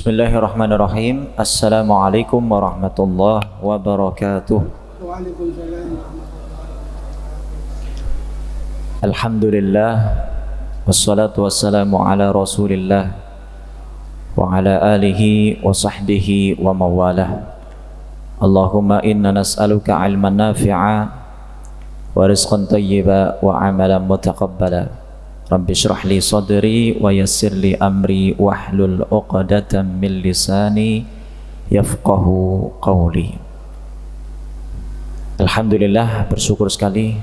Bismillahirrahmanirrahim. Assalamualaikum warahmatullahi wabarakatuh. Waalaikumsalam. Alhamdulillah, wassalatu wassalamu ala rasulillah wa ala alihi wa sahbihi wa mawalah. Allahumma inna nas'aluka ilman nafi'a wa rizqan tayyiba wa amalan mutaqabbala. Rabbi shrah li sadri wa yassir li amri wahlul 'uqdatam min lisani yafqahu qawli. Alhamdulillah, bersyukur sekali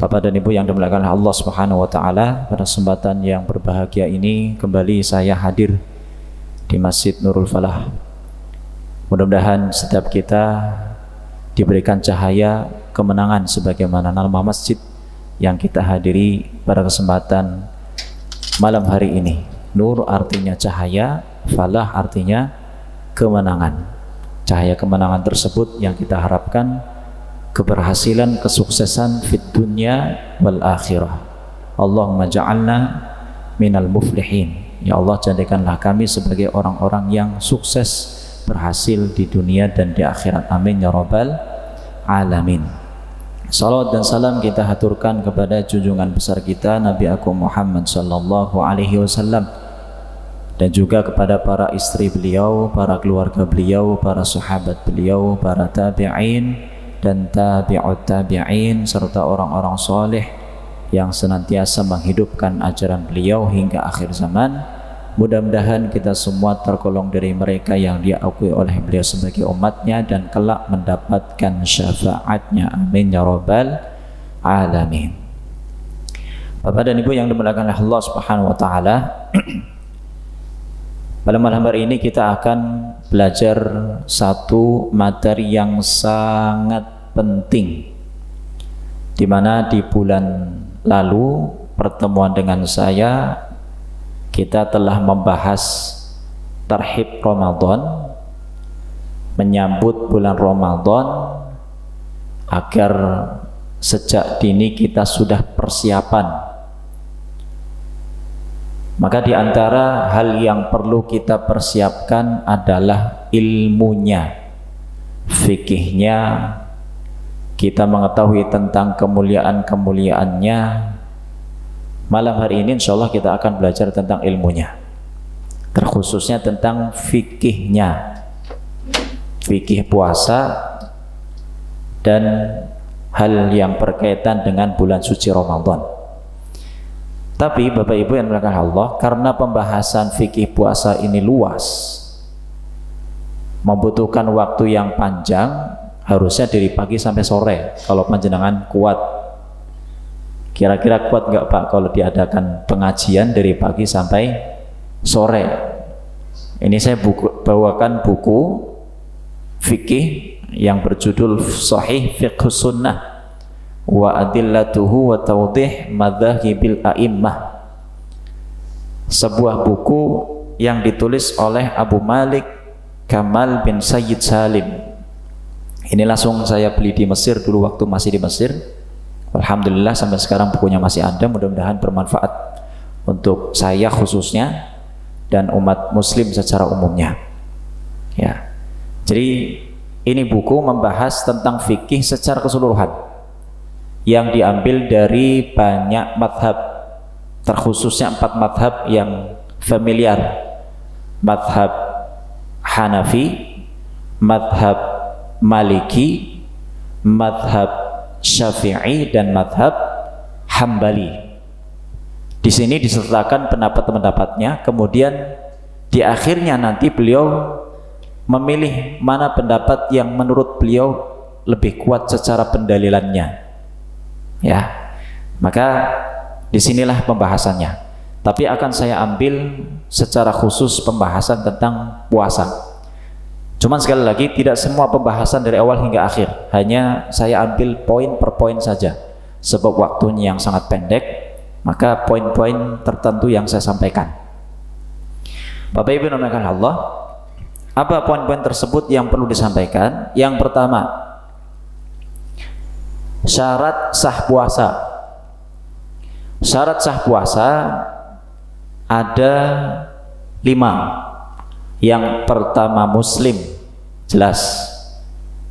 Bapak dan Ibu yang dimuliakan Allah Subhanahu wa taala, pada kesempatan yang berbahagia ini kembali saya hadir di Masjid Nurul Falah. Mudah-mudahan setiap kita diberikan cahaya kemenangan sebagaimana nama masjid yang kita hadiri pada kesempatan malam hari ini. Nur artinya cahaya, falah artinya kemenangan. Cahaya kemenangan tersebut yang kita harapkan keberhasilan, kesuksesan fid dunya wal akhirah. Allahumma ja'alna minal muflihin. Ya Allah, jadikanlah kami sebagai orang-orang yang sukses, berhasil di dunia dan di akhirat. Amin ya rabbal alamin. Salawat dan salam kita haturkan kepada junjungan besar kita Nabi Agung Muhammad sallallahu alaihi wasallam, dan juga kepada para istri beliau, para keluarga beliau, para sahabat beliau, para tabi'in dan tabi'ut tabi'in, serta orang-orang soleh yang senantiasa menghidupkan ajaran beliau hingga akhir zaman. Mudah-mudahan kita semua tergolong dari mereka yang diakui oleh beliau sebagai umatnya dan kelak mendapatkan syafaatnya. Amin ya rabbal alamin. Bapak dan Ibu yang dimuliakan Allah Subhanahu wa taala, pada malam hari ini kita akan belajar satu materi yang sangat penting, di mana di bulan lalu pertemuan dengan saya kita telah membahas tarhib Ramadan, menyambut bulan Ramadan, agar sejak dini kita sudah persiapan. Maka di antara hal yang perlu kita persiapkan adalah ilmunya, fikihnya, kita mengetahui tentang kemuliaan-kemuliaannya. Malam hari ini insya Allah kita akan belajar tentang ilmunya, terkhususnya tentang fikihnya, fikih puasa dan hal yang berkaitan dengan bulan suci Ramadan. Tapi Bapak Ibu yang dimuliakan Allah, karena pembahasan fikih puasa ini luas, membutuhkan waktu yang panjang, harusnya dari pagi sampai sore kalau panjenengan kuat. Kira-kira kuat nggak Pak kalau diadakan pengajian dari pagi sampai sore? Ini saya bawakan buku fikih yang berjudul Sahih Fiqhus Sunnah wa Adillatuhu wa Tawdih Madzahibil A'immah. Sebuah buku yang ditulis oleh Abu Malik Kamal bin Sayyid Salim. Ini langsung saya beli di Mesir dulu waktu masih di Mesir. Alhamdulillah sampai sekarang bukunya masih ada. Mudah-mudahan bermanfaat untuk saya khususnya dan umat muslim secara umumnya. Ya. Jadi ini buku membahas tentang fikih secara keseluruhan yang diambil dari banyak madhab, terkhususnya 4 madhab yang familiar: madhab Hanafi, madhab Maliki, madhab Syafi'i, dan madhab Hambali. Di sini disertakan pendapat-pendapatnya, kemudian di akhirnya nanti beliau memilih mana pendapat yang menurut beliau lebih kuat secara pendalilannya. Ya, maka disinilah pembahasannya. Tapi akan saya ambil secara khusus pembahasan tentang puasa. Cuman sekali lagi, tidak semua pembahasan dari awal hingga akhir, hanya saya ambil poin per poin saja, sebab waktunya yang sangat pendek, maka poin-poin tertentu yang saya sampaikan. Bapak Ibu yang dimuliakan Allah, apa poin-poin tersebut yang perlu disampaikan? Yang pertama, syarat sah puasa. Syarat sah puasa ada 5. Yang pertama muslim, jelas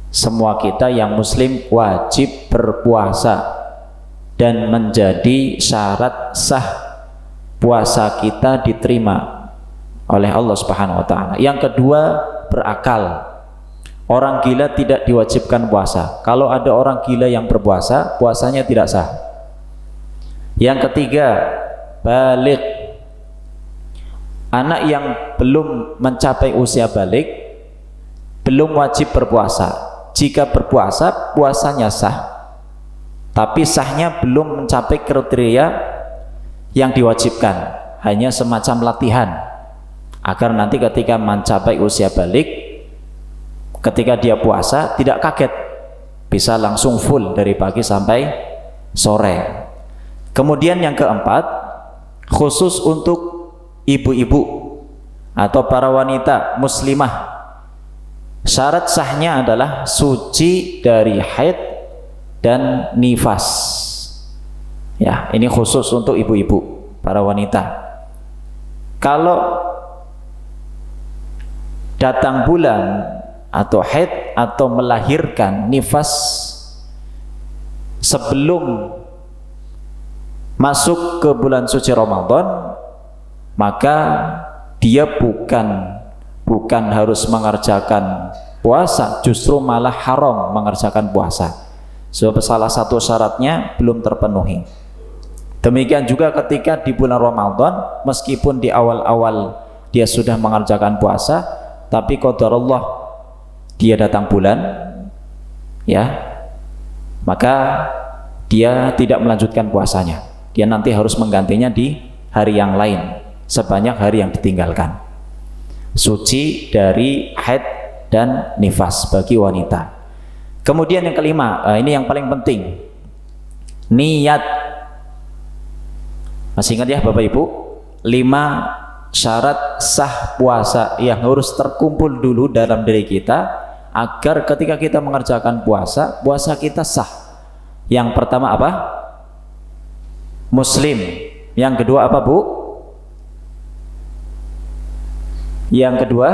semua kita yang muslim wajib berpuasa dan menjadi syarat sah puasa kita diterima oleh Allah Subhanahu wa taala. Yang kedua, berakal. Orang gila tidak diwajibkan puasa. Kalau ada orang gila yang berpuasa, puasanya tidak sah. Yang ketiga, baligh. Anak yang belum mencapai usia baligh belum wajib berpuasa. Jika berpuasa, puasanya sah, tapi sahnya belum mencapai kriteria yang diwajibkan, hanya semacam latihan agar nanti ketika mencapai usia baligh, ketika dia puasa tidak kaget, bisa langsung full dari pagi sampai sore. Kemudian yang keempat, khusus untuk ibu-ibu atau para wanita muslimah, syarat sahnya adalah suci dari haid dan nifas. Ya, ini khusus untuk ibu-ibu, para wanita. Kalau datang bulan atau haid atau melahirkan nifas sebelum masuk ke bulan suci Ramadan, maka dia bukan harus mengerjakan puasa, justru malah haram mengerjakan puasa, sebab salah satu syaratnya belum terpenuhi. Demikian juga ketika di bulan Ramadan, meskipun di awal-awal dia sudah mengerjakan puasa, tapi qadarullah dia datang bulan, ya, maka dia tidak melanjutkan puasanya. Dia nanti harus menggantinya di hari yang lain sebanyak hari yang ditinggalkan. Suci dari haid dan nifas bagi wanita. Kemudian yang kelima, ini yang paling penting, niat. Masih ingat ya Bapak Ibu, 5 syarat sah puasa yang harus terkumpul dulu dalam diri kita agar ketika kita mengerjakan puasa, puasa kita sah. Yang pertama apa? Muslim. Yang kedua apa, Bu? Yang kedua,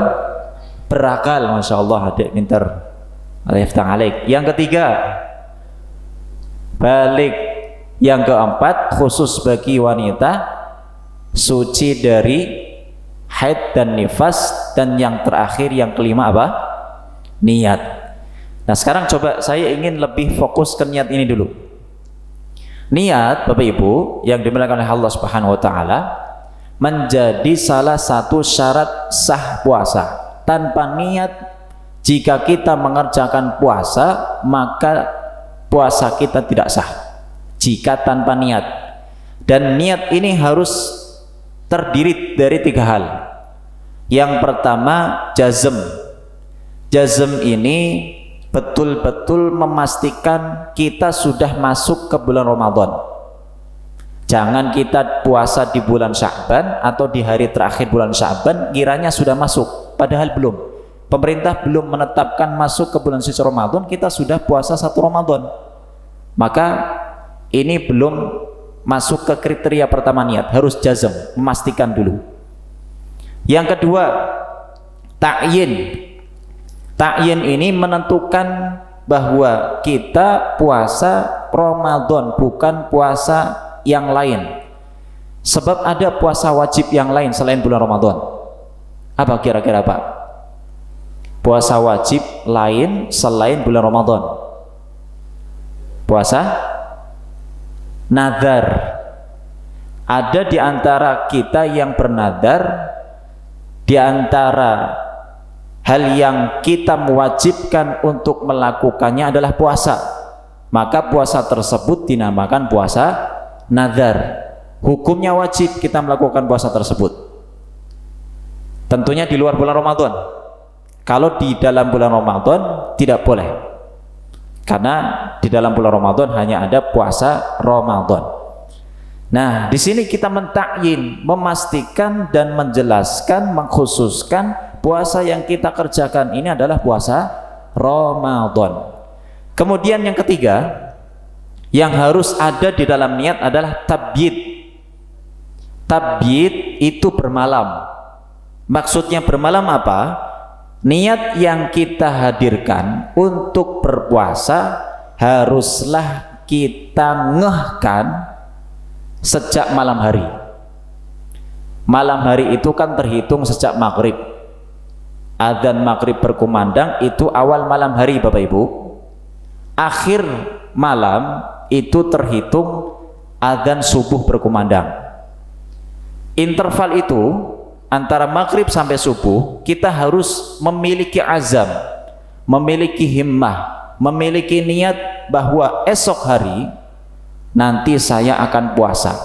berakal. Masya Allah, adik pintar. Yang ketiga, balik. Yang keempat, khusus bagi wanita, suci dari haid dan nifas. Dan yang terakhir, yang kelima apa? Niat. Nah sekarang coba saya ingin lebih fokus ke niat ini dulu. Niat, Bapak Ibu, yang dimuliakan oleh Allah Subhanahu wa taala, menjadi salah satu syarat sah puasa. Tanpa niat, jika kita mengerjakan puasa, maka puasa kita tidak sah jika tanpa niat. Dan niat ini harus terdiri dari 3 hal. Yang pertama, jazm. Jazm ini betul-betul memastikan kita sudah masuk ke bulan Ramadan. Jangan kita puasa di bulan Sya'ban atau di hari terakhir bulan Sya'ban kiranya sudah masuk, padahal belum. Pemerintah belum menetapkan masuk ke bulan suci Ramadan, kita sudah puasa 1 Ramadan. Maka ini belum masuk ke kriteria pertama niat, harus jazm, memastikan dulu. Yang kedua, ta'yin. Ta'yin ini menentukan bahwa kita puasa Ramadan, bukan puasa yang lain. Sebab ada puasa wajib yang lain selain bulan Ramadan. Apa kira-kira Pak? Puasa wajib lain selain bulan Ramadan. Puasa nazar. Ada di antara kita yang bernazar, di antara hal yang kita mewajibkan untuk melakukannya adalah puasa. Maka puasa tersebut dinamakan puasa nazar. Hukumnya wajib kita melakukan puasa tersebut. Tentunya di luar bulan Ramadan. Kalau di dalam bulan Ramadan tidak boleh. Karena di dalam bulan Ramadan hanya ada puasa Ramadan. Nah, di sini kita mentakyin, memastikan dan menjelaskan, mengkhususkan puasa yang kita kerjakan ini adalah puasa Ramadan. Kemudian yang ketiga, yang harus ada di dalam niat adalah tabyid. Tabyid itu bermalam. Maksudnya bermalam apa? Niat yang kita hadirkan untuk berpuasa haruslah kita ngehkan sejak malam hari. Malam hari itu kan terhitung sejak maghrib. Adzan maghrib berkumandang itu awal malam hari Bapak Ibu. Akhir malam itu terhitung adzan subuh berkumandang. Interval itu antara maghrib sampai subuh kita harus memiliki azam, memiliki himmah, memiliki niat bahwa esok hari nanti saya akan puasa.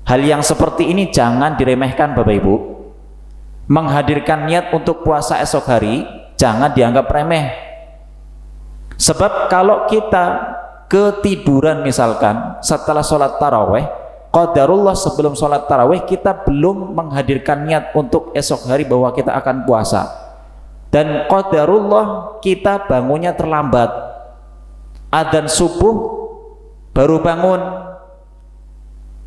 Hal yang seperti ini jangan diremehkan Bapak Ibu. Menghadirkan niat untuk puasa esok hari jangan dianggap remeh. Sebab kalau kita ketiduran misalkan setelah sholat taraweh, qadarullah sebelum sholat taraweh kita belum menghadirkan niat untuk esok hari bahwa kita akan puasa, dan qadarullah kita bangunnya terlambat, adzan subuh baru bangun.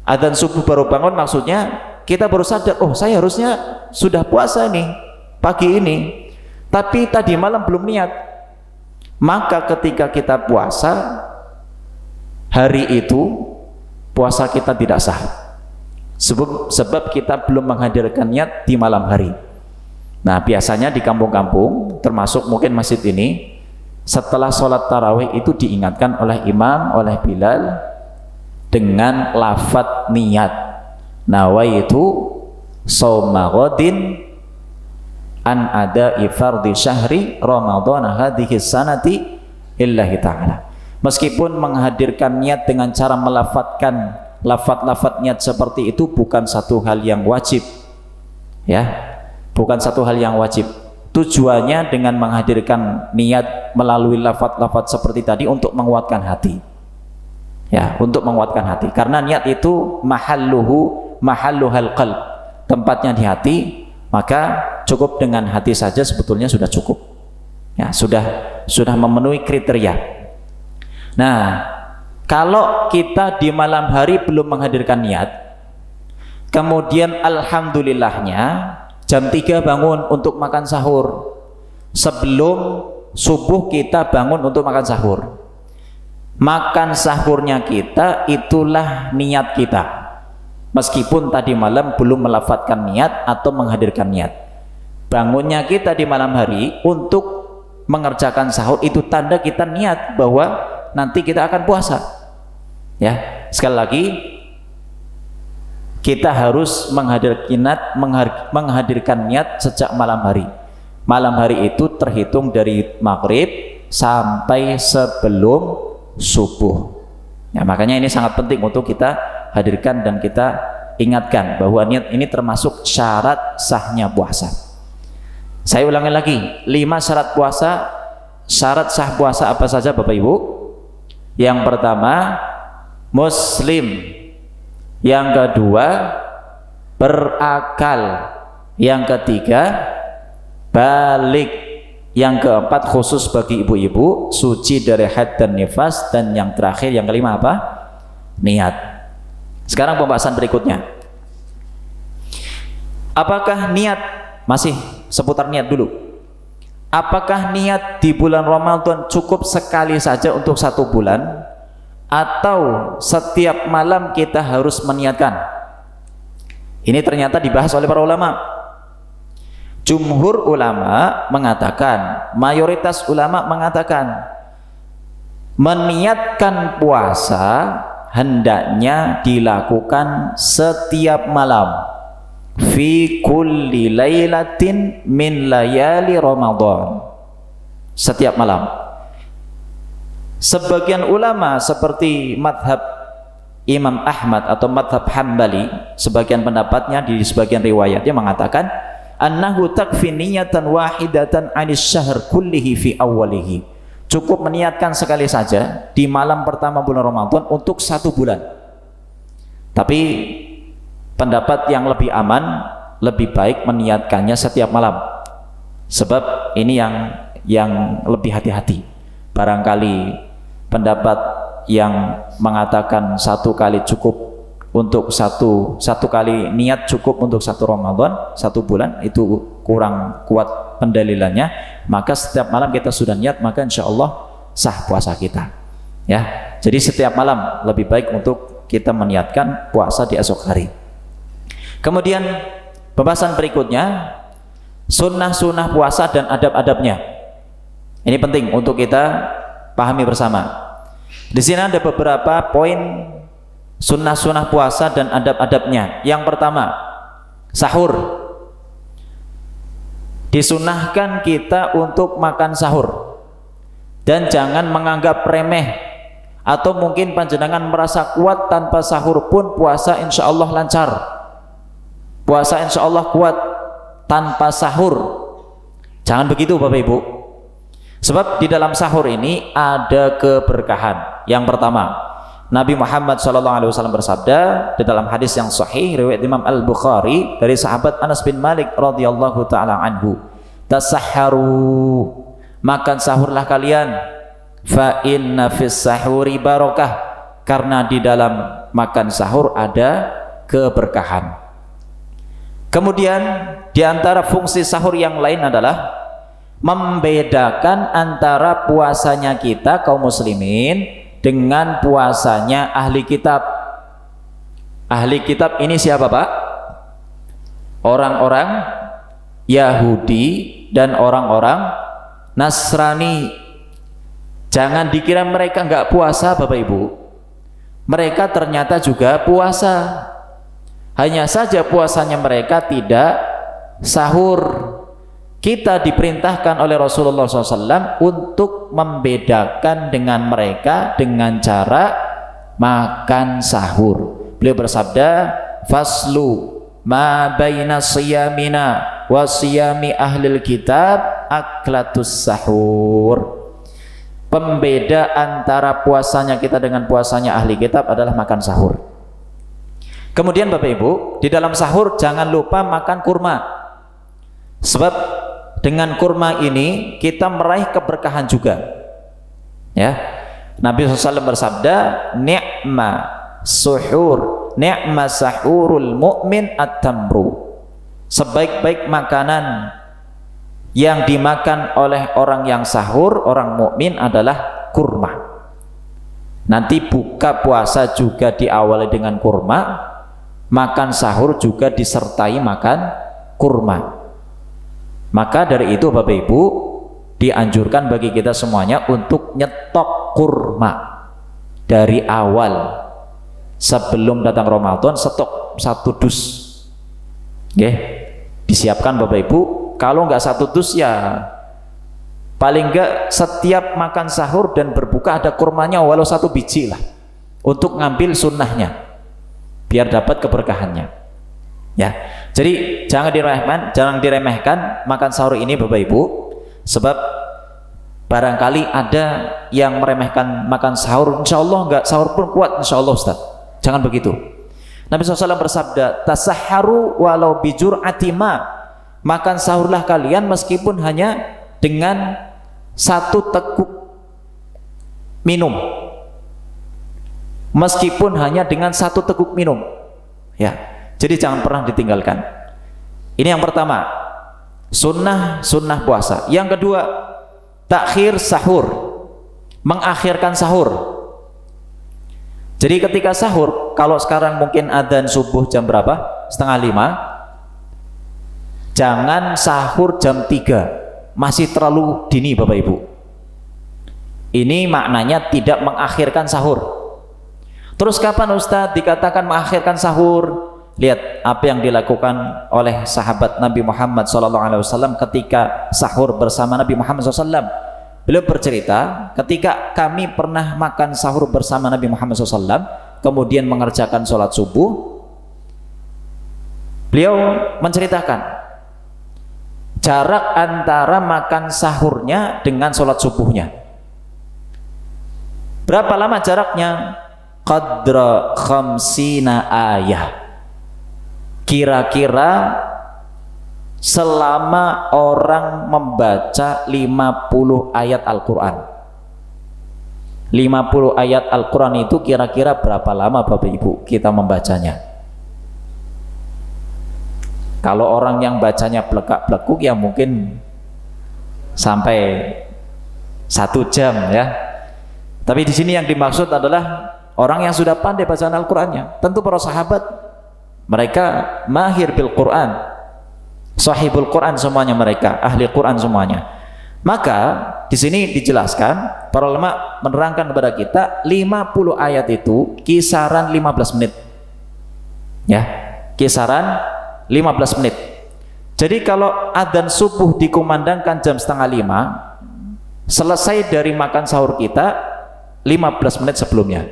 Adzan subuh baru bangun maksudnya kita baru sadar, oh saya harusnya sudah puasa nih pagi ini, tapi tadi malam belum niat. Maka ketika kita puasa hari itu, puasa kita tidak sah sebab kita belum menghadirkan niat di malam hari. Nah biasanya di kampung-kampung termasuk mungkin masjid ini, setelah sholat tarawih itu diingatkan oleh imam, oleh Bilal dengan lafadz niat, nawaitu shauma ghadin an ada'i fardhi syahri ramadhana hadhihi sanati illahi ta'ala. Meskipun menghadirkan niat dengan cara melafadzkan lafadz niat seperti itu bukan satu hal yang wajib, ya, bukan satu hal yang wajib. Tujuannya dengan menghadirkan niat melalui lafadz seperti tadi untuk menguatkan hati, ya, untuk menguatkan hati. Karena niat itu mahalluhal qalb, tempatnya di hati, maka cukup dengan hati saja sebetulnya sudah cukup, ya, sudah memenuhi kriteria. Nah, kalau kita di malam hari belum menghadirkan niat, kemudian alhamdulillahnya jam 3 bangun untuk makan sahur, sebelum subuh kita bangun untuk makan sahur. Makan sahurnya kita itulah niat kita, meskipun tadi malam belum melafadzkan niat atau menghadirkan niat. Bangunnya kita di malam hari untuk mengerjakan sahur itu tanda kita niat bahwa nanti kita akan puasa, ya. Sekali lagi kita harus menghadirkan niat sejak malam hari. Malam hari itu terhitung dari maghrib sampai sebelum subuh, ya. Makanya ini sangat penting untuk kita hadirkan dan kita ingatkan bahwa niat ini termasuk syarat sahnya puasa. Saya ulangi lagi, 5 syarat puasa. Syarat sah puasa apa saja Bapak Ibu? Yang pertama, muslim. Yang kedua, berakal. Yang ketiga, balik. Yang keempat, khusus bagi ibu-ibu, suci dari haid dan nifas. Dan yang terakhir, yang kelima apa? Niat. Sekarang pembahasan berikutnya. Apakah niat, masih seputar niat dulu. Apakah niat di bulan Ramadan cukup sekali saja untuk 1 bulan, atau setiap malam kita harus meniatkan? Ini ternyata dibahas oleh para ulama. Jumhur ulama mengatakan, mayoritas ulama mengatakan, meniatkan puasa hendaknya dilakukan setiap malam, fi kulli lailatin min layali Ramadan, setiap malam. Sebagian ulama seperti madhab Imam Ahmad atau madhab Hambali, sebagian pendapatnya di sebagian riwayatnya mengatakan annahu takfi niyatan wahidatan anis syahr kullihi fi awwalihi, cukup meniatkan sekali saja di malam pertama bulan Ramadan untuk 1 bulan. Tapi pendapat yang lebih aman, lebih baik meniatkannya setiap malam, sebab ini yang lebih hati-hati. Barangkali pendapat yang mengatakan 1 kali cukup untuk satu kali niat cukup untuk satu Ramadan, 1 bulan, itu kurang kuat pendalilannya, maka setiap malam kita sudah niat, maka insya Allah sah puasa kita. Ya, jadi setiap malam lebih baik untuk kita meniatkan puasa di esok hari. Kemudian pembahasan berikutnya, sunnah-sunnah puasa dan adab-adabnya. Ini penting untuk kita pahami bersama. Di sini ada beberapa poin sunnah-sunnah puasa dan adab-adabnya. Yang pertama, sahur. Disunnahkan kita untuk makan sahur dan jangan menganggap remeh, atau mungkin panjenengan merasa kuat tanpa sahur pun puasa insya Allah lancar, puasa insya Allah kuat tanpa sahur. Jangan begitu Bapak Ibu, sebab di dalam sahur ini ada keberkahan. Yang pertama, Nabi Muhammad SAW bersabda di dalam hadis yang sahih riwayat Imam Al-Bukhari dari sahabat Anas bin Malik radhiyallahu taala anhu, tasahharu, makan sahurlah kalian, fa inna fis sahuri barakah, karena di dalam makan sahur ada keberkahan. Kemudian di antara fungsi sahur yang lain adalah membedakan antara puasanya kita kaum muslimin dengan puasanya ahli kitab. Ahli kitab ini siapa Pak? Orang-orang Yahudi dan orang-orang Nasrani. Jangan dikira mereka nggak puasa Bapak Ibu, mereka ternyata juga puasa, hanya saja puasanya mereka tidak sahur. Kita diperintahkan oleh Rasulullah SAW untuk membedakan dengan mereka dengan cara makan sahur. Beliau bersabda, faslu ma baina siyamina wa siyami ahlil kitab aklatus sahur. Pembeda antara puasanya kita dengan puasanya ahli kitab adalah makan sahur. Kemudian Bapak Ibu, di dalam sahur jangan lupa makan kurma, sebab dengan kurma ini kita meraih keberkahan juga. Ya, Nabi SAW bersabda, ni'ma suhur, ni'ma sahurul mu'min at-tamru. Sebaik-baik makanan yang dimakan oleh orang yang sahur, orang mukmin, adalah kurma. Nanti buka puasa juga diawali dengan kurma, makan sahur juga disertai makan kurma. Maka dari itu Bapak Ibu, dianjurkan bagi kita semuanya untuk nyetok kurma dari awal. Sebelum datang Ramadan, stok 1 dus. Oke, disiapkan Bapak Ibu. Kalau nggak 1 dus ya paling nggak setiap makan sahur dan berbuka ada kurmanya walau 1 biji lah, untuk ngambil sunnahnya biar dapat keberkahannya. Ya, jadi jangan diremehkan makan sahur ini Bapak Ibu, sebab barangkali ada yang meremehkan makan sahur. Insya Allah nggak sahur pun kuat insya Allah Ustaz. Jangan begitu. Nabi SAW bersabda, tasahharu walau bijur'ati ma, makan sahurlah kalian meskipun hanya dengan 1 teguk minum, meskipun hanya dengan 1 teguk minum. Ya, jadi jangan pernah ditinggalkan. Ini yang pertama, sunnah puasa. Yang kedua, takhir sahur, mengakhirkan sahur. Jadi ketika sahur, kalau sekarang mungkin adzan subuh jam berapa? 4:30. Jangan sahur jam 3, masih terlalu dini Bapak Ibu. Ini maknanya tidak mengakhirkan sahur. Terus kapan Ustadz dikatakan mengakhirkan sahur? Lihat apa yang dilakukan oleh sahabat Nabi Muhammad SAW ketika sahur bersama Nabi Muhammad SAW. Beliau bercerita, ketika kami pernah makan sahur bersama Nabi Muhammad SAW, kemudian mengerjakan sholat subuh, beliau menceritakan jarak antara makan sahurnya dengan sholat subuhnya. Berapa lama jaraknya? Qadra khamsina ayah. Kira-kira selama orang membaca 50 ayat Al-Quran. 50 ayat Al-Quran itu kira-kira berapa lama Bapak Ibu kita membacanya? Kalau orang yang bacanya blekak-blekuk ya mungkin sampai 1 jam ya. Tapi di sini yang dimaksud adalah orang yang sudah pandai bacaan Al-Qur'annya. Tentu para sahabat mereka mahir bil Quran, sahibul Quran semuanya, mereka ahli Quran semuanya. Maka di sini dijelaskan, para ulama menerangkan kepada kita 50 ayat itu kisaran 15 menit. Ya, kisaran 15 menit. Jadi kalau adzan subuh dikumandangkan jam 4:30, selesai dari makan sahur kita 15 menit sebelumnya.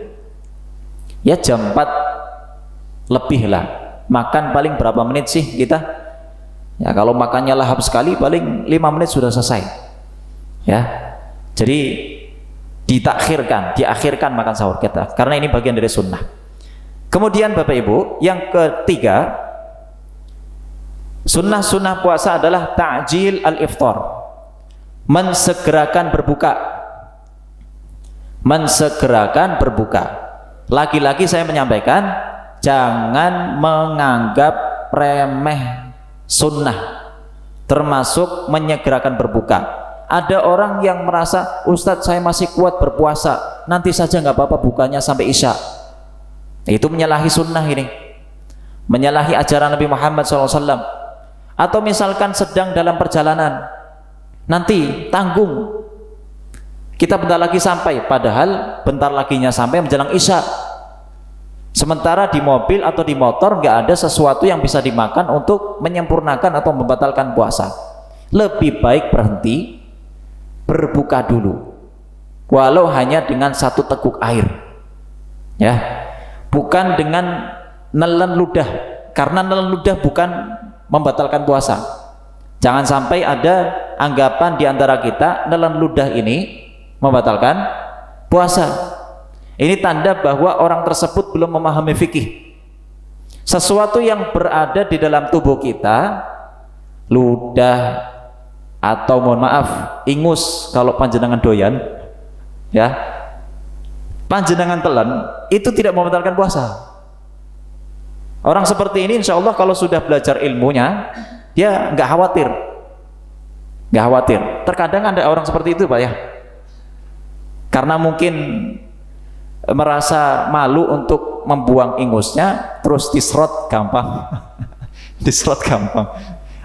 Ya jam 4 lebih lah. Makan paling berapa menit sih kita? Ya kalau makannya lahap sekali paling 5 menit sudah selesai. Ya, jadi diakhirkan makan sahur kita karena ini bagian dari sunnah. Kemudian Bapak Ibu, yang ketiga, sunnah puasa adalah ta'jil al-iftar, mensegerakan berbuka. Lagi-lagi saya menyampaikan, jangan menganggap remeh sunnah, termasuk menyegerakan berbuka. Ada orang yang merasa, Ustadz saya masih kuat berpuasa, nanti saja nggak apa-apa bukanya sampai isya. Itu menyalahi sunnah ini, menyalahi ajaran Nabi Muhammad SAW. Atau misalkan sedang dalam perjalanan, nanti tanggung, kita bentar lagi sampai, padahal bentar laginya sampai menjelang isya. Sementara di mobil atau di motor nggak ada sesuatu yang bisa dimakan untuk menyempurnakan atau membatalkan puasa. Lebih baik berhenti, berbuka dulu, walau hanya dengan 1 teguk air, ya, bukan dengan nelen ludah, karena nelen ludah bukan membatalkan puasa. Jangan sampai ada anggapan di antara kita nelen ludah ini membatalkan puasa. Ini tanda bahwa orang tersebut belum memahami fikih. Sesuatu yang berada di dalam tubuh kita, ludah atau mohon maaf ingus kalau panjenengan doyan, ya, panjenengan telan, itu tidak membatalkan puasa. Orang seperti ini insya Allah kalau sudah belajar ilmunya, dia nggak khawatir. Terkadang ada orang seperti itu Pak ya, karena mungkin merasa malu untuk membuang ingusnya, terus diserot gampang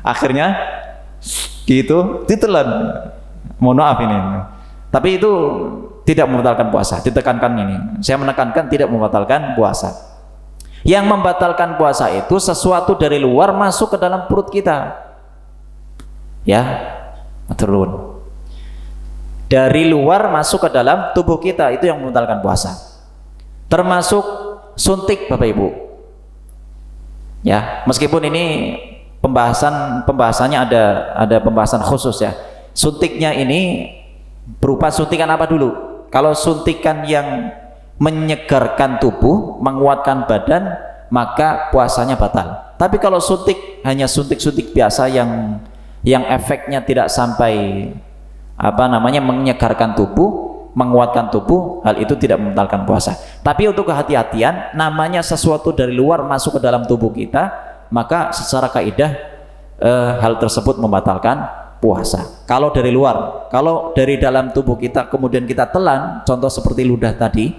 akhirnya gitu ditelan. Mohon maaf ini, tapi itu tidak membatalkan puasa. Ditekankan ini, saya menekankan tidak membatalkan puasa. Yang membatalkan puasa itu sesuatu dari luar masuk ke dalam perut kita, ya, turun dari luar masuk ke dalam tubuh kita, itu yang membatalkan puasa. Termasuk suntik Bapak Ibu, ya, meskipun ini pembahasannya ada pembahasan khusus ya. Suntiknya ini berupa suntikan apa dulu? Kalau suntikan yang menyegarkan tubuh, menguatkan badan, maka puasanya batal. Tapi kalau suntik hanya suntik-suntik biasa yang efeknya tidak sampai menyegarkan tubuh, menguatkan tubuh, hal itu tidak membatalkan puasa. Tapi untuk kehati-hatian, namanya sesuatu dari luar masuk ke dalam tubuh kita, maka secara kaidah hal tersebut membatalkan puasa. Kalau dari luar, kalau dari dalam tubuh kita kemudian kita telan, contoh seperti ludah tadi,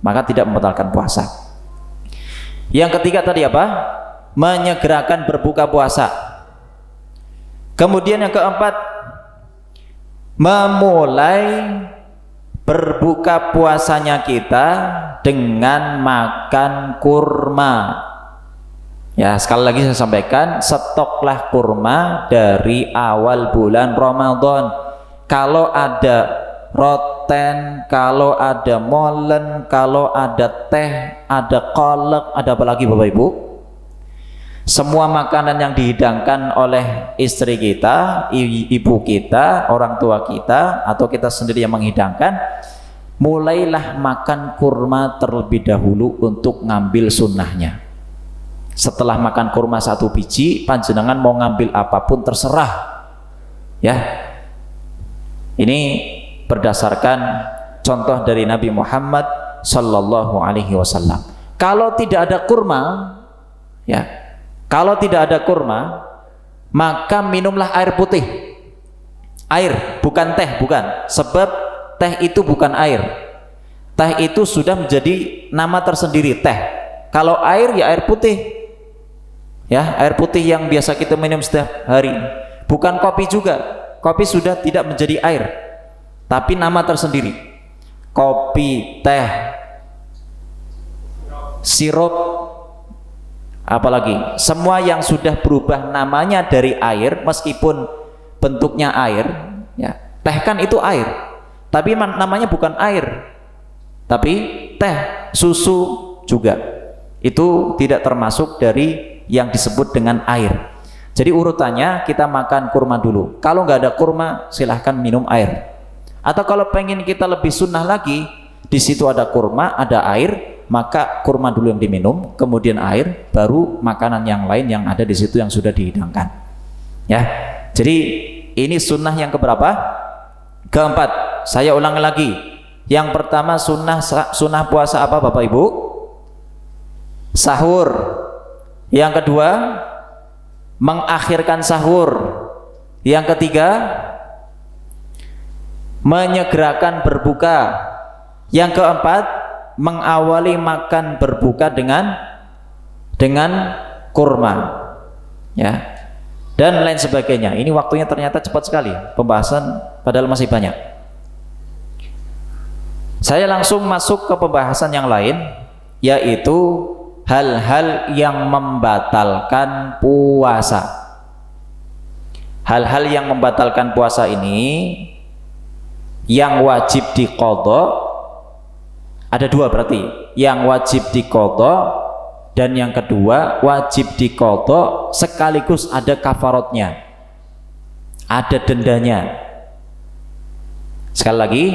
maka tidak membatalkan puasa. Yang ketiga tadi apa? Menyegerakan berbuka puasa. Kemudian yang keempat, memulai berbuka puasanya kita dengan makan kurma. Ya, sekali lagi saya sampaikan, stoklah kurma dari awal bulan Ramadan. Kalau ada roten, kalau ada molen, kalau ada teh, ada kolak, ada apa lagi Bapak Ibu? Semua makanan yang dihidangkan oleh istri kita, ibu kita, orang tua kita, atau kita sendiri yang menghidangkan, mulailah makan kurma terlebih dahulu untuk ngambil sunnahnya. Setelah makan kurma 1 biji, panjenengan mau ngambil apapun terserah, ya. Ini berdasarkan contoh dari Nabi Muhammad sallallahu alaihi wasallam. Kalau tidak ada kurma, ya, kalau tidak ada kurma, maka minumlah air putih. Air, bukan teh, bukan. Sebab teh itu bukan air. Teh itu sudah menjadi nama tersendiri, teh. Kalau air, ya air putih. Ya, air putih yang biasa kita minum setiap hari. Bukan kopi juga. Kopi sudah tidak menjadi air, tapi nama tersendiri. Kopi, teh, sirup, apalagi semua yang sudah berubah namanya dari air, meskipun bentuknya air, ya, teh kan itu air, tapi namanya bukan air, tapi teh, susu juga, itu tidak termasuk dari yang disebut dengan air. Jadi urutannya kita makan kurma dulu. Kalau nggak ada kurma, silahkan minum air. Atau kalau pengen kita lebih sunnah lagi, di situ ada kurma, ada air, maka kurma dulu yang diminum, kemudian air, baru makanan yang lain yang ada di situ yang sudah dihidangkan. Ya, jadi ini sunnah yang keberapa? Keempat. Saya ulangi lagi. Yang pertama sunnah puasa apa Bapak Ibu? Sahur. Yang kedua, mengakhirkan sahur. Yang ketiga, menyegerakan berbuka. Yang keempat, mengawali makan berbuka dengan kurma, ya, dan lain sebagainya. Ini waktunya ternyata cepat sekali, pembahasan padahal masih banyak. Saya langsung masuk ke pembahasan yang lain, yaitu hal-hal yang membatalkan puasa. Hal-hal yang membatalkan puasa ini yang wajib diqadha ada dua, berarti yang wajib diqadha dan yang kedua wajib diqadha sekaligus ada kafaratnya, ada dendanya. Sekali lagi,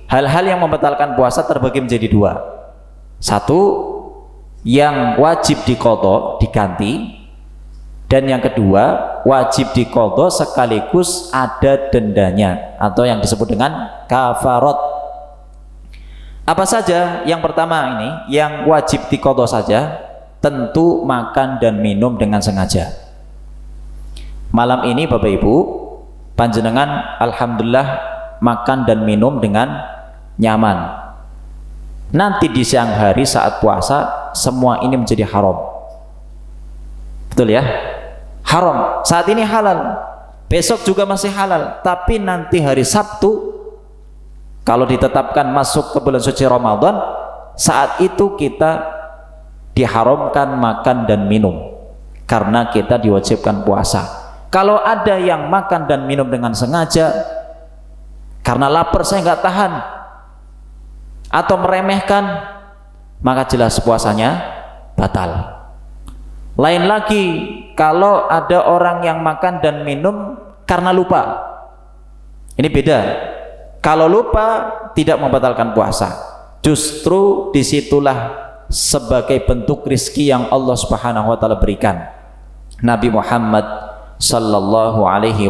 hal-hal yang membatalkan puasa terbagi menjadi dua. Satu, yang wajib diqadha, diganti, dan yang kedua wajib diqadha sekaligus ada dendanya atau yang disebut dengan kafarat. Apa saja? Yang pertama ini yang wajib diqadha saja, tentu makan dan minum dengan sengaja. Malam ini Bapak Ibu, panjenengan alhamdulillah makan dan minum dengan nyaman. Nanti di siang hari saat puasa semua ini menjadi haram. Betul ya? Haram. Saat ini halal, besok juga masih halal, tapi nanti hari Sabtu kalau ditetapkan masuk ke bulan suci Ramadan, saat itu kita diharamkan makan dan minum karena kita diwajibkan puasa. Kalau ada yang makan dan minum dengan sengaja karena lapar, saya nggak tahan, atau meremehkan, maka jelas puasanya batal. Lain lagi kalau ada orang yang makan dan minum karena lupa, ini beda. Kalau lupa tidak membatalkan puasa, justru disitulah sebagai bentuk rizki yang Allah Subhanahu wa Ta'ala berikan. Nabi Muhammad sallallahu alaihi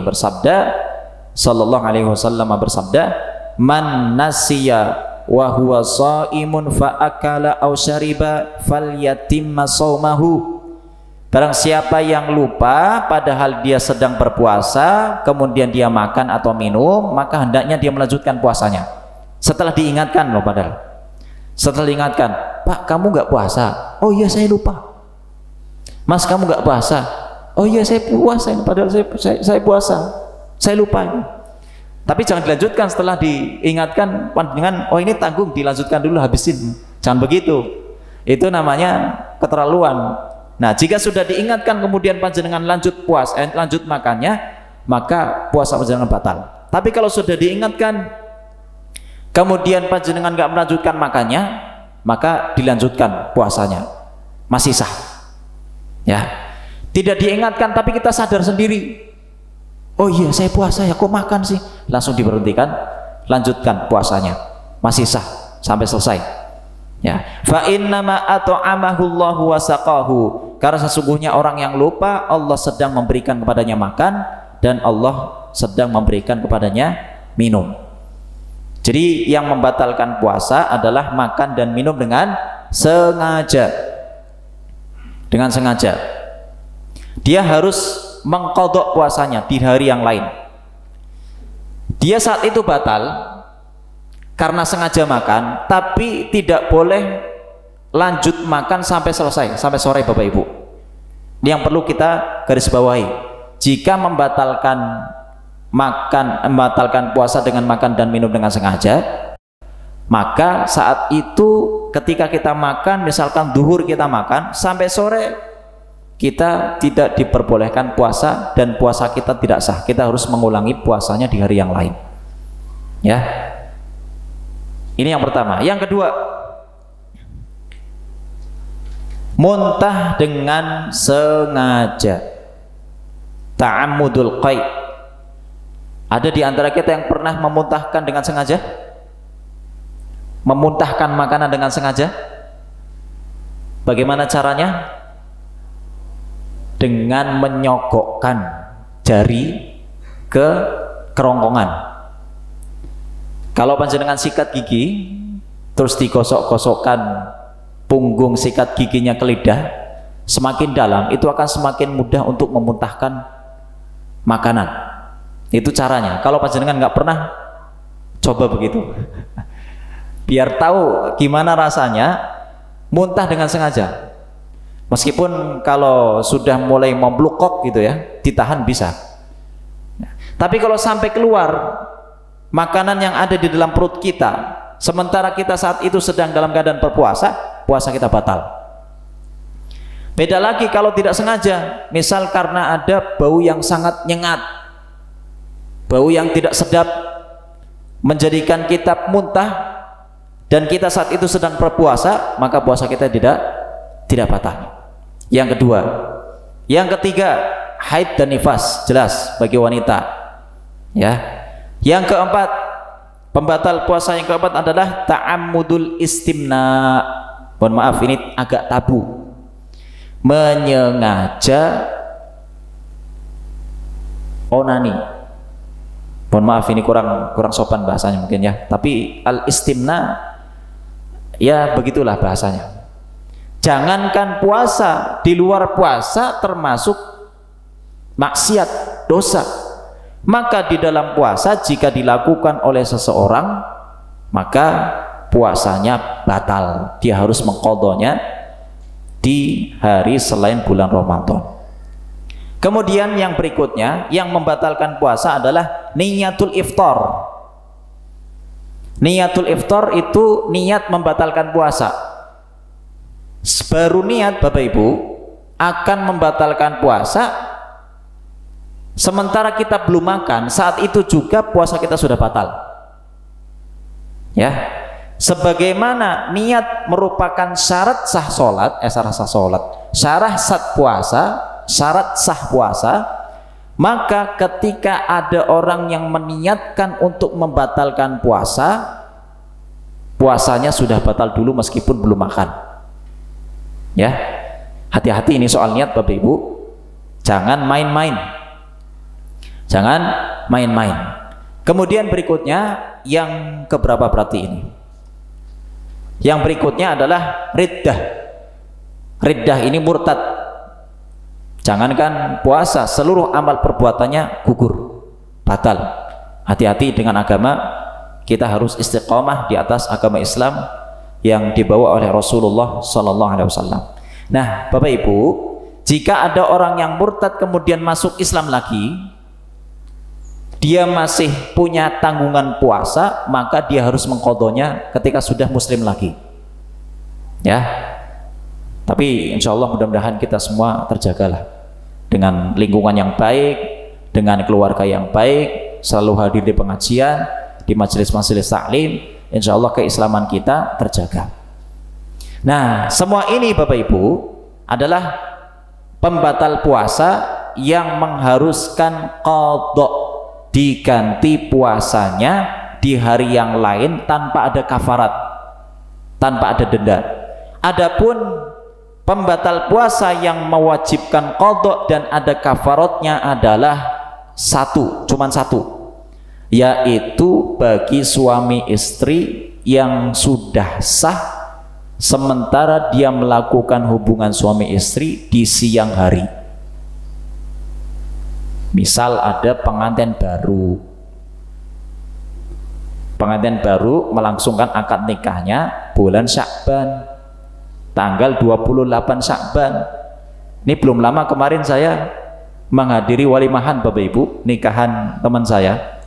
wasallam bersabda, man nasiya wa huwa shaimun fa akala aw syariba falyatimma shaumahu. Barang siapa yang lupa padahal dia sedang berpuasa, kemudian dia makan atau minum, maka hendaknya dia melanjutkan puasanya. Setelah diingatkan loh, padahal setelah diingatkan, Pak kamu nggak puasa? Oh iya saya lupa. Mas kamu nggak puasa? Oh iya saya puasa, padahal saya puasa, saya lupa. Tapi jangan dilanjutkan setelah diingatkan dengan, oh ini tanggung, dilanjutkan dulu, habisin. Jangan begitu, itu namanya keterlaluan. Nah, jika sudah diingatkan kemudian panjenengan lanjut lanjut makannya, maka puasa panjenengan batal. Tapi kalau sudah diingatkan kemudian panjenengan nggak melanjutkan makannya, maka dilanjutkan puasanya, masih sah. Ya, tidak diingatkan tapi kita sadar sendiri, oh iya saya puasa ya, kok makan sih, langsung diberhentikan, lanjutkan puasanya, masih sah sampai selesai. Ya, fa innama at'amahu Allahu wa saqahu, karena sesungguhnya orang yang lupa Allah sedang memberikan kepadanya makan dan Allah sedang memberikan kepadanya minum. Jadi yang membatalkan puasa adalah makan dan minum dengan sengaja. Dengan sengaja. Dia harus mengqadha puasanya di hari yang lain. Dia saat itu batal karena sengaja makan, tapi tidak boleh lanjut makan sampai selesai, sampai sore Bapak Ibu. Yang perlu kita garis bawahi, jika membatalkan puasa dengan makan dan minum dengan sengaja, maka saat itu ketika kita makan, misalkan duhur kita makan sampai sore, kita tidak diperbolehkan puasa dan puasa kita tidak sah. Kita harus mengulangi puasanya di hari yang lain. Ya, ini yang pertama. Yang kedua, muntah dengan sengaja, ta'ammudul qai'. Ada di antara kita yang pernah memuntahkan dengan sengaja? Memuntahkan makanan dengan sengaja? Bagaimana caranya? Dengan menyogokkan jari ke kerongkongan. Kalau panjenengan sikat gigi terus digosok-gosokkan punggung sikat giginya ke lidah semakin dalam, itu akan semakin mudah untuk memuntahkan makanan. Itu caranya. Kalau panjenengan nggak pernah, coba begitu biar tahu gimana rasanya muntah dengan sengaja. Meskipun kalau sudah mulai memblukok gitu ya, ditahan bisa. Tapi kalau sampai keluar makanan yang ada di dalam perut kita, sementara kita saat itu sedang dalam keadaan berpuasa, puasa kita batal. Beda lagi kalau tidak sengaja, misal karena ada bau yang sangat nyengat, bau yang tidak sedap, menjadikan kita muntah, dan kita saat itu sedang berpuasa, maka puasa kita tidak batal. Yang kedua. Yang ketiga, haid dan nifas, jelas bagi wanita. Ya. Yang keempat, pembatal puasa yang keempat adalah ta'ammudul istimna. Mohon maaf, ini agak tabu. Menyengaja onani. Mohon maaf, ini kurang sopan bahasanya mungkin ya. Tapi al istimna, ya begitulah bahasanya. Jangankan puasa, di luar puasa termasuk maksiat, dosa. Maka di dalam puasa jika dilakukan oleh seseorang, maka puasanya batal. Dia harus mengqadhanya di hari selain bulan Ramadan. Kemudian yang berikutnya, yang membatalkan puasa adalah niyatul iftar. Niyatul iftar itu niat membatalkan puasa. Baru niat Bapak Ibu akan membatalkan puasa, sementara kita belum makan, saat itu juga puasa kita sudah batal. Ya, sebagaimana niat merupakan syarat sah solat, syarat sah puasa, maka ketika ada orang yang meniatkan untuk membatalkan puasa, puasanya sudah batal dulu meskipun belum makan. Ya, hati-hati ini soal niat Bapak Ibu, jangan main-main, Kemudian berikutnya, yang keberapa berarti ini? Yang berikutnya adalah riddah. Riddah ini murtad. Jangankan puasa, seluruh amal perbuatannya gugur, batal. Hati-hati dengan agama, kita harus istiqomah di atas agama Islam yang dibawa oleh Rasulullah Sallallahu Alaihi Wasallam. Nah, Bapak Ibu, jika ada orang yang murtad kemudian masuk Islam lagi, dia masih punya tanggungan puasa, maka dia harus mengqadhanya ketika sudah Muslim lagi. Ya, tapi insya Allah mudah-mudahan kita semua terjagalah dengan lingkungan yang baik, dengan keluarga yang baik, selalu hadir di pengajian, di majelis-majelis taklim. Insya Allah keislaman kita terjaga. Nah, semua ini Bapak Ibu adalah pembatal puasa yang mengharuskan qadha, diganti puasanya di hari yang lain tanpa ada kafarat, tanpa ada denda. Adapun pembatal puasa yang mewajibkan qadha dan ada kafaratnya adalah cuman satu, yaitu bagi suami istri yang sudah sah sementara dia melakukan hubungan suami istri di siang hari. Misal ada pengantin baru, melangsungkan akad nikahnya bulan Sya'ban, tanggal 28 Sya'ban. Ini belum lama kemarin saya menghadiri walimahan Bapak Ibu, nikahan teman saya.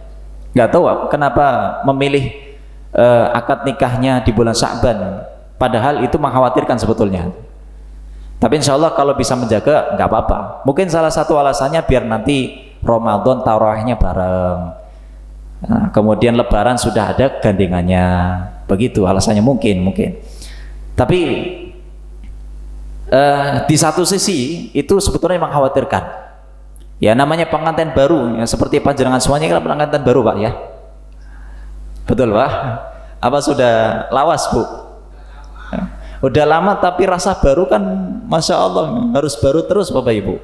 Nggak tahu kenapa memilih akad nikahnya di bulan Sya'ban, padahal itu mengkhawatirkan sebetulnya. Tapi insya Allah kalau bisa menjaga nggak apa-apa. Mungkin salah satu alasannya biar nanti Ramadan tarawihnya bareng, nah, kemudian Lebaran sudah ada gandengannya, begitu alasannya mungkin. Tapi di satu sisi itu sebetulnya mengkhawatirkan. Ya namanya pengantin baru, ya, seperti panjenengan semuanya kan pengantin baru Pak ya. Betul Pak? Apa sudah lawas Bu? Udah lama tapi rasa baru kan, Masya Allah, harus baru terus Bapak Ibu.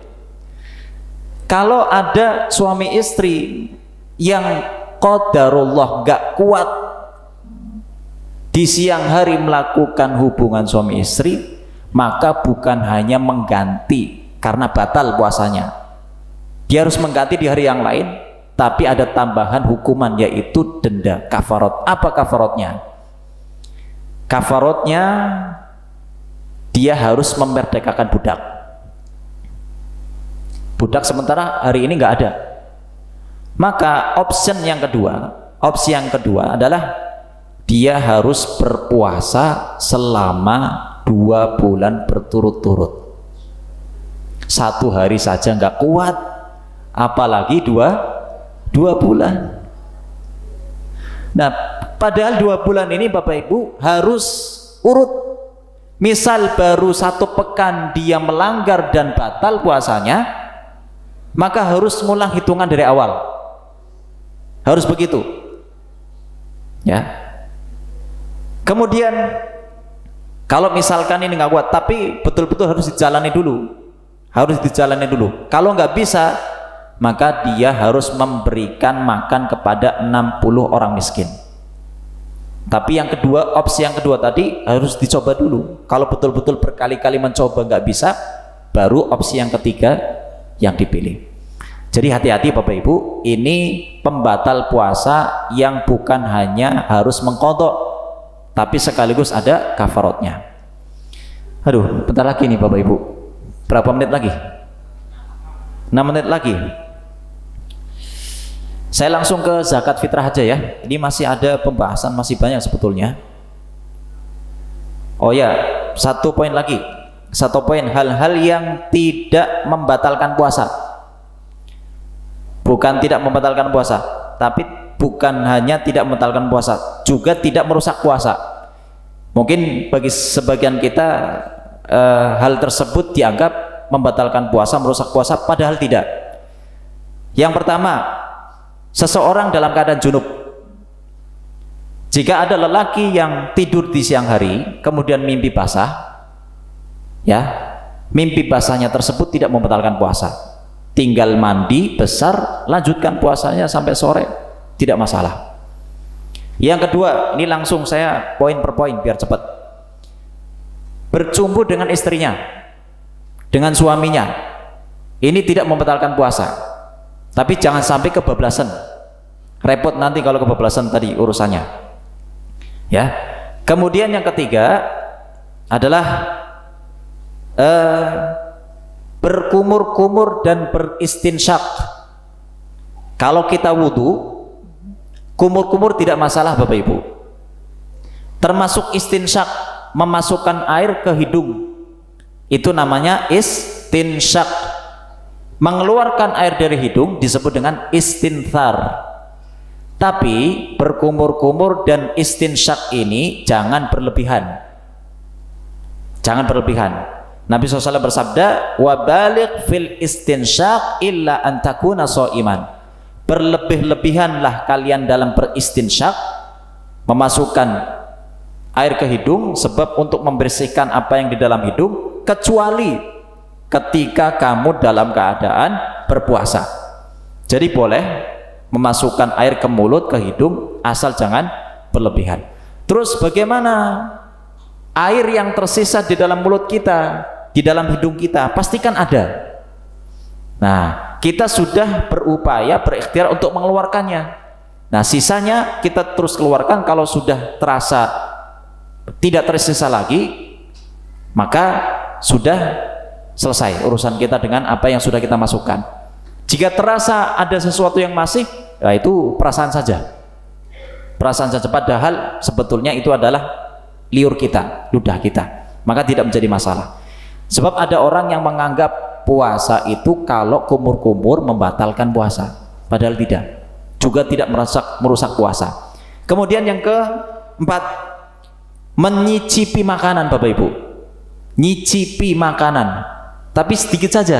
Kalau ada suami istri yang qadarullah gak kuat di siang hari melakukan hubungan suami istri, maka bukan hanya mengganti karena batal puasanya, dia harus mengganti di hari yang lain, tapi ada tambahan hukuman yaitu denda, kafarat. Apa kafaratnya? Kafaratnya dia harus memerdekakan budak sementara hari ini nggak ada. Maka opsi yang kedua adalah dia harus berpuasa selama 2 bulan berturut-turut. 1 hari saja nggak kuat, apalagi dua bulan. Nah, padahal 2 bulan ini Bapak Ibu harus urut. Misal baru 1 pekan dia melanggar dan batal puasanya, maka harus ngulang hitungan dari awal. Harus begitu. Ya. Kemudian kalau misalkan ini nggak kuat, tapi betul-betul harus dijalani dulu. Kalau nggak bisa, maka dia harus memberikan makan kepada 60 orang miskin. Tapi opsi yang kedua tadi harus dicoba dulu. Kalau betul-betul berkali-kali mencoba nggak bisa, baru opsi yang ketiga yang dipilih. Jadi hati-hati Bapak Ibu, ini pembatal puasa yang bukan hanya harus mengqadha, tapi sekaligus ada kafaratnya. Aduh, bentar lagi nih Bapak Ibu. Berapa menit lagi? 6 menit lagi. Saya langsung ke zakat fitrah aja ya. Ini masih ada pembahasan, masih banyak sebetulnya. Oh ya, 1 poin lagi. 1 poin, hal-hal yang tidak membatalkan puasa. Bukan tidak membatalkan puasa, tapi bukan hanya tidak membatalkan puasa, juga tidak merusak puasa. Mungkin bagi sebagian kita hal tersebut dianggap membatalkan puasa, merusak puasa, padahal tidak. Yang pertama, seseorang dalam keadaan junub. Jika ada lelaki yang tidur di siang hari kemudian mimpi basah, ya, mimpi basahnya tersebut tidak membatalkan puasa. Tinggal mandi besar, lanjutkan puasanya sampai sore, tidak masalah. Yang kedua, ini langsung saya poin per poin biar cepat. Bercumbu dengan istrinya, dengan suaminya, ini tidak membatalkan puasa, tapi jangan sampai kebablasan. Repot nanti kalau kebablasan tadi urusannya. Ya. Kemudian yang ketiga adalah berkumur-kumur dan beristinsyak. Kalau kita wudhu, kumur-kumur tidak masalah Bapak Ibu. Termasuk istinsyak, memasukkan air ke hidung, itu namanya istinsyak. Mengeluarkan air dari hidung disebut dengan istinthar. Tapi berkumur-kumur dan istinsyak ini jangan berlebihan. Jangan berlebihan. Nabi SAW bersabda, wa baligh fil istinsyak illa an takuna shaiman. Berlebih-lebihanlah kalian dalam beristinsyak, memasukkan air ke hidung, sebab untuk membersihkan apa yang di dalam hidung, kecuali ketika kamu dalam keadaan berpuasa. Jadi boleh memasukkan air ke mulut, ke hidung, asal jangan berlebihan. Terus bagaimana air yang tersisa di dalam mulut kita, di dalam hidung kita, pastikan ada. Nah, kita sudah berupaya, berikhtiar untuk mengeluarkannya. Nah, sisanya kita terus keluarkan. Kalau sudah terasa tidak tersisa lagi, maka sudah selesai urusan kita dengan apa yang sudah kita masukkan. Jika terasa ada sesuatu yang masih, ya itu perasaan saja. Perasaan saja, padahal sebetulnya itu adalah liur kita, ludah kita. Maka tidak menjadi masalah. Sebab ada orang yang menganggap puasa itu kalau kumur-kumur membatalkan puasa. Padahal tidak. Juga tidak merusak puasa. Kemudian yang keempat, menyicipi makanan, Bapak Ibu. Nyicipi makanan. Tapi sedikit saja.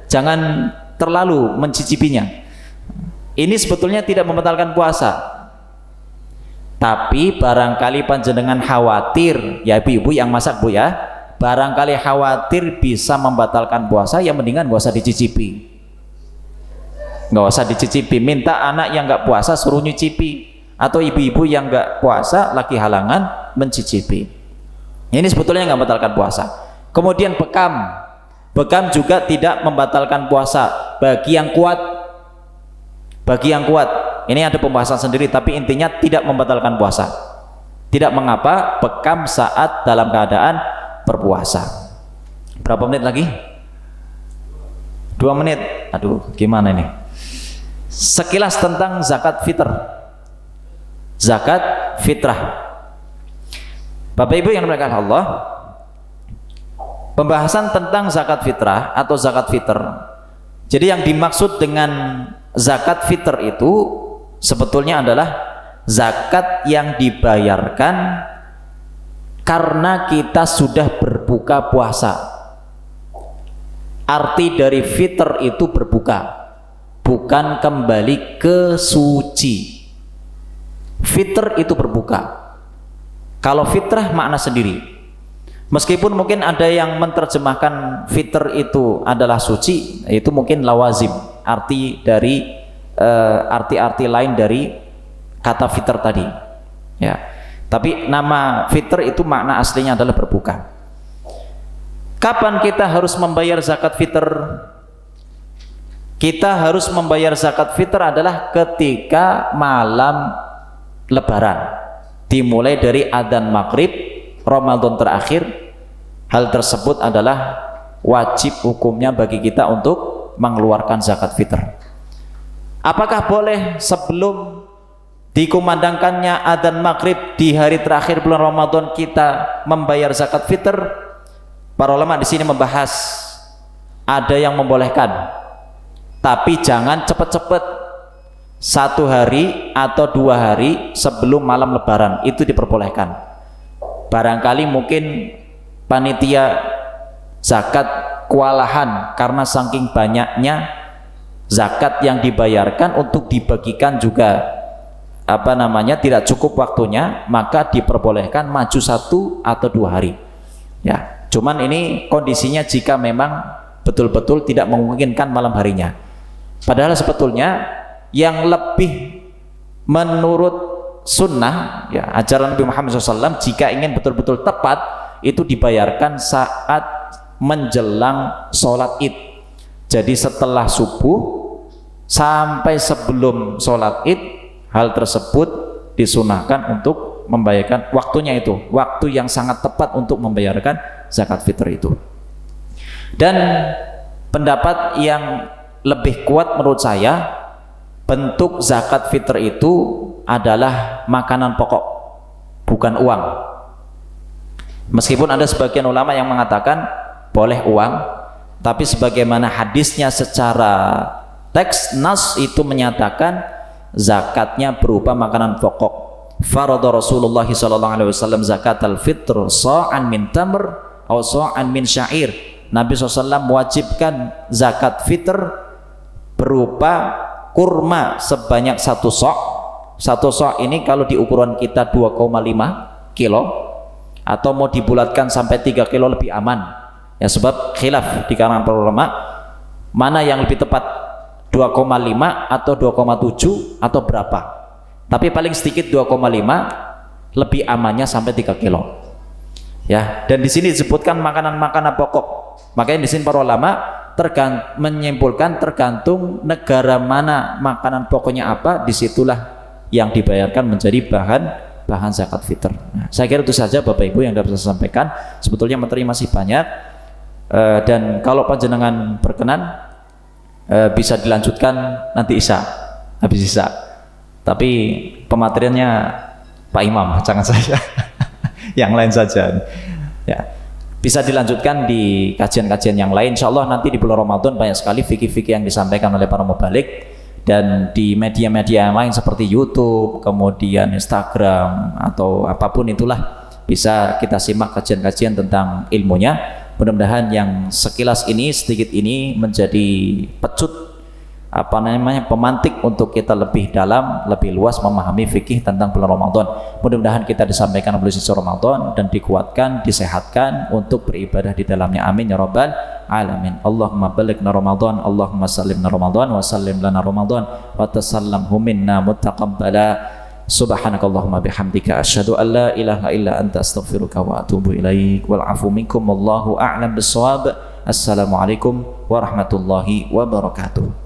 Jangan terlalu mencicipinya. Ini sebetulnya tidak membatalkan puasa, tapi barangkali panjenengan khawatir, ya ibu-ibu yang masak Bu ya, barangkali khawatir bisa membatalkan puasa, ya mendingan gak usah dicicipi. Gak usah dicicipi. Minta anak yang gak puasa suruh nyicipi, atau ibu-ibu yang gak puasa lagi halangan mencicipi. Ini sebetulnya gak membatalkan puasa. Kemudian bekam. Bekam juga tidak membatalkan puasa bagi yang kuat. Bagi yang kuat, ini ada pembahasan sendiri, tapi intinya tidak membatalkan puasa. Tidak mengapa bekam saat dalam keadaan berpuasa. Berapa menit lagi? 2 menit. Aduh, gimana ini? Sekilas tentang zakat fitr. Zakat fitrah. Bapak Ibu yang dimuliakan Allah, pembahasan tentang zakat fitrah atau zakat fitr. Jadi yang dimaksud dengan zakat fitr itu sebetulnya adalah zakat yang dibayarkan karena kita sudah berbuka puasa. Arti dari fitr itu berbuka, bukan kembali ke suci. Fitr itu berbuka. Kalau fitrah makna sendiri. Meskipun mungkin ada yang menerjemahkan fitr itu adalah suci, itu mungkin lawazim, arti dari arti-arti lain dari kata fitr tadi. Ya. Tapi nama fitr itu makna aslinya adalah berbuka. Kapan kita harus membayar zakat fitr? Kita harus membayar zakat fitr adalah ketika malam Lebaran, dimulai dari adzan maghrib Ramadan terakhir. Hal tersebut adalah wajib hukumnya bagi kita untuk mengeluarkan zakat fitr. Apakah boleh sebelum dikumandangkannya adzan maghrib di hari terakhir bulan Ramadan kita membayar zakat fitr? Para ulama di sini membahas, ada yang membolehkan, tapi jangan cepat-cepat. 1 hari atau 2 hari sebelum malam Lebaran itu diperbolehkan. Barangkali mungkin panitia zakat kewalahan karena saking banyaknya zakat yang dibayarkan untuk dibagikan juga tidak cukup waktunya, maka diperbolehkan maju 1 atau 2 hari. Ya, cuman ini kondisinya jika memang betul-betul tidak memungkinkan malam harinya. Padahal sebetulnya yang lebih menurut sunnah, ya, ajaran Nabi Muhammad SAW, jika ingin betul-betul tepat, itu dibayarkan saat menjelang sholat id. Jadi setelah subuh sampai sebelum sholat id, hal tersebut disunahkan untuk membayarkan waktunya itu, waktu yang sangat tepat untuk membayarkan zakat fitr itu. Dan pendapat yang lebih kuat menurut saya, bentuk zakat fitr itu adalah makanan pokok, bukan uang. Meskipun ada sebagian ulama yang mengatakan boleh uang, tapi sebagaimana hadisnya secara teks nas itu menyatakan zakatnya berupa makanan pokok. Farada Rasulullah SAW zakat al-fitr sa'an min tamr atau sa'an min syair. Nabi SAW mewajibkan zakat fitr berupa kurma sebanyak 1 sok. 1 sok ini kalau di ukuran kita 2,5 kilo, atau mau dibulatkan sampai 3 kilo lebih aman. Ya, sebab khilaf di kalangan para ulama mana yang lebih tepat, 2,5 atau 2,7 atau berapa, tapi paling sedikit 2,5, lebih amannya sampai 3 kilo ya. Dan di sini disebutkan makanan-makanan pokok, makanya di sini para ulama menyimpulkan tergantung negara mana makanan pokoknya apa, disitulah yang dibayarkan menjadi bahan zakat fitr. Nah, saya kira itu saja Bapak Ibu yang dapat saya sampaikan. Sebetulnya materi masih banyak, dan kalau panjenengan berkenan bisa dilanjutkan nanti habis isya, tapi pemateriannya Pak Imam, jangan saya yang lain saja ya. Bisa dilanjutkan di kajian-kajian yang lain. Insya Allah nanti di bulan Ramadan banyak sekali fikih-fikih yang disampaikan oleh para mubalik, dan di media-media yang lain seperti YouTube, kemudian Instagram atau apapun itulah, bisa kita simak kajian-kajian tentang ilmunya. Mudah-mudahan yang sekilas ini, sedikit ini menjadi pecut, pemantik untuk kita lebih dalam, lebih luas memahami fikih tentang bulan Ramadan. Mudah-mudahan kita disampaikan bulan suci Ramadan dan dikuatkan, disehatkan untuk beribadah di dalamnya. Amin ya rabbal alamin. Allahumma balighna Ramadan, Allahumma sallimna Ramadan, wa sallim lana Ramadan, wa tasallamhu minna muttaqabbala. Subhanakallahumma bihamdika asyhadu an la ilaha illa anta astaghfiruka wa atubu ilaik. Wal afu minkum wallahu a'lam bissawab. Assalamualaikum warahmatullahi wabarakatuh.